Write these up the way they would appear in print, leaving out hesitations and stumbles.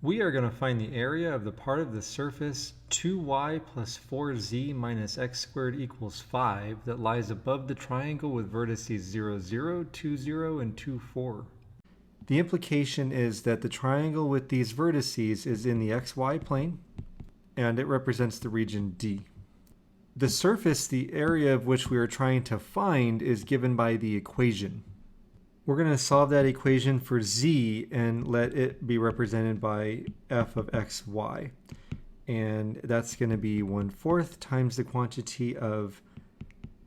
We are going to find the area of the part of the surface 2y plus 4z minus x squared equals 5 that lies above the triangle with vertices 0, 0, 2, 0, and 2, 4. The implication is that the triangle with these vertices is in the xy plane, and it represents the region D. The surface, the area of which we are trying to find, is given by the equation. We're going to solve that equation for z and let it be represented by f of xy. And that's going to be 1/4 times the quantity of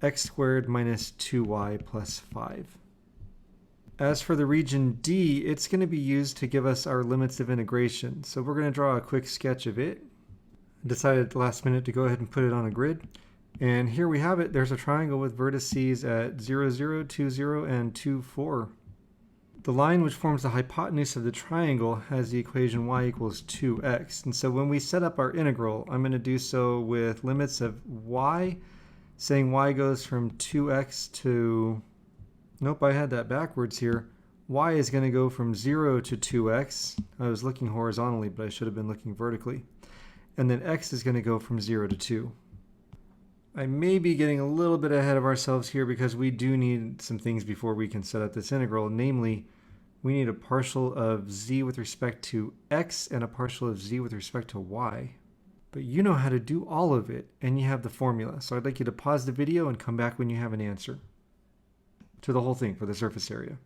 x squared minus 2y plus 5. As for the region D, it's going to be used to give us our limits of integration. So we're going to draw a quick sketch of it. I decided at the last minute to go ahead and put it on a grid. And here we have it. There's a triangle with vertices at 0, 0, 2, 0, and 2, 4. The line which forms the hypotenuse of the triangle has the equation y equals 2x. And so when we set up our integral, I'm going to do so with limits of y, saying y goes from 2x to, nope, I had that backwards here. Y is going to go from 0 to 2x. I was looking horizontally, but I should have been looking vertically. And then x is going to go from 0 to 2. I may be getting a little bit ahead of ourselves here because we do need some things before we can set up this integral. Namely, we need a partial of z with respect to x and a partial of z with respect to y. But you know how to do all of it, and you have the formula. So I'd like you to pause the video and come back when you have an answer to the whole thing for the surface area.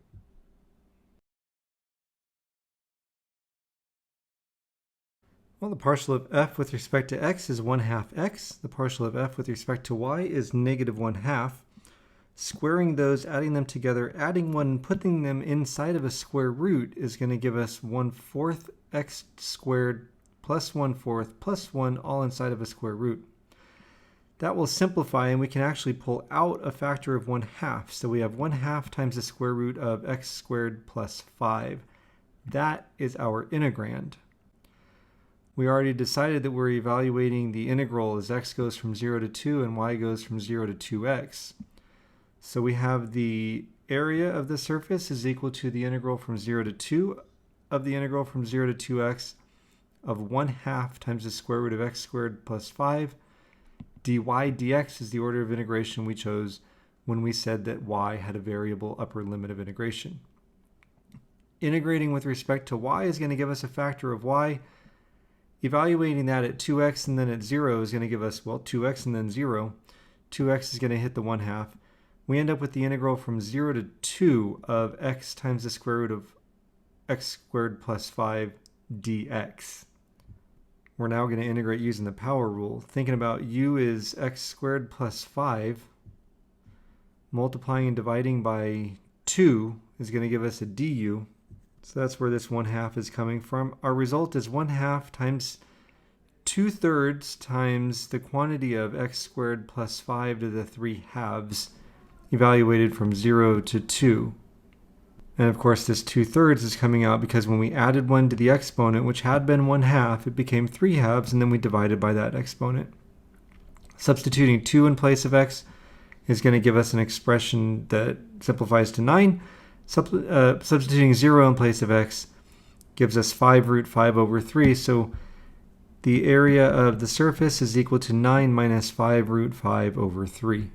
Well, the partial of f with respect to x is 1/2 x. The partial of f with respect to y is negative 1/2. Squaring those, adding them together, adding 1 and putting them inside of a square root is going to give us 1/4 x squared plus 1/4 plus 1 all inside of a square root. That will simplify, and we can actually pull out a factor of 1/2. So we have 1/2 times the square root of x squared plus 5. That is our integrand. We already decided that we're evaluating the integral as x goes from 0 to 2 and y goes from 0 to 2x. So we have the area of the surface is equal to the integral from 0 to 2 of the integral from 0 to 2x of 1/2 times the square root of x squared plus 5. dy dx is the order of integration we chose when we said that y had a variable upper limit of integration. Integrating with respect to y is going to give us a factor of y. Evaluating that at 2x and then at 0 is going to give us, well, 2x and then 0. 2x is going to hit the 1/2. We end up with the integral from 0 to 2 of x times the square root of x squared plus 5 dx. We're now going to integrate using the power rule. Thinking about u is x squared plus 5. Multiplying and dividing by 2 is going to give us a du. So that's where this 1/2 is coming from. Our result is 1/2 times 2/3 times the quantity of x squared plus 5 to the 3/2 evaluated from 0 to 2. And of course this 2/3 is coming out because when we added 1 to the exponent, which had been 1/2, it became 3/2, and then we divided by that exponent. Substituting 2 in place of x is going to give us an expression that simplifies to 9. Substituting 0 in place of x gives us 5 root 5 over 3. So the area of the surface is equal to 9 minus 5 root 5 over 3.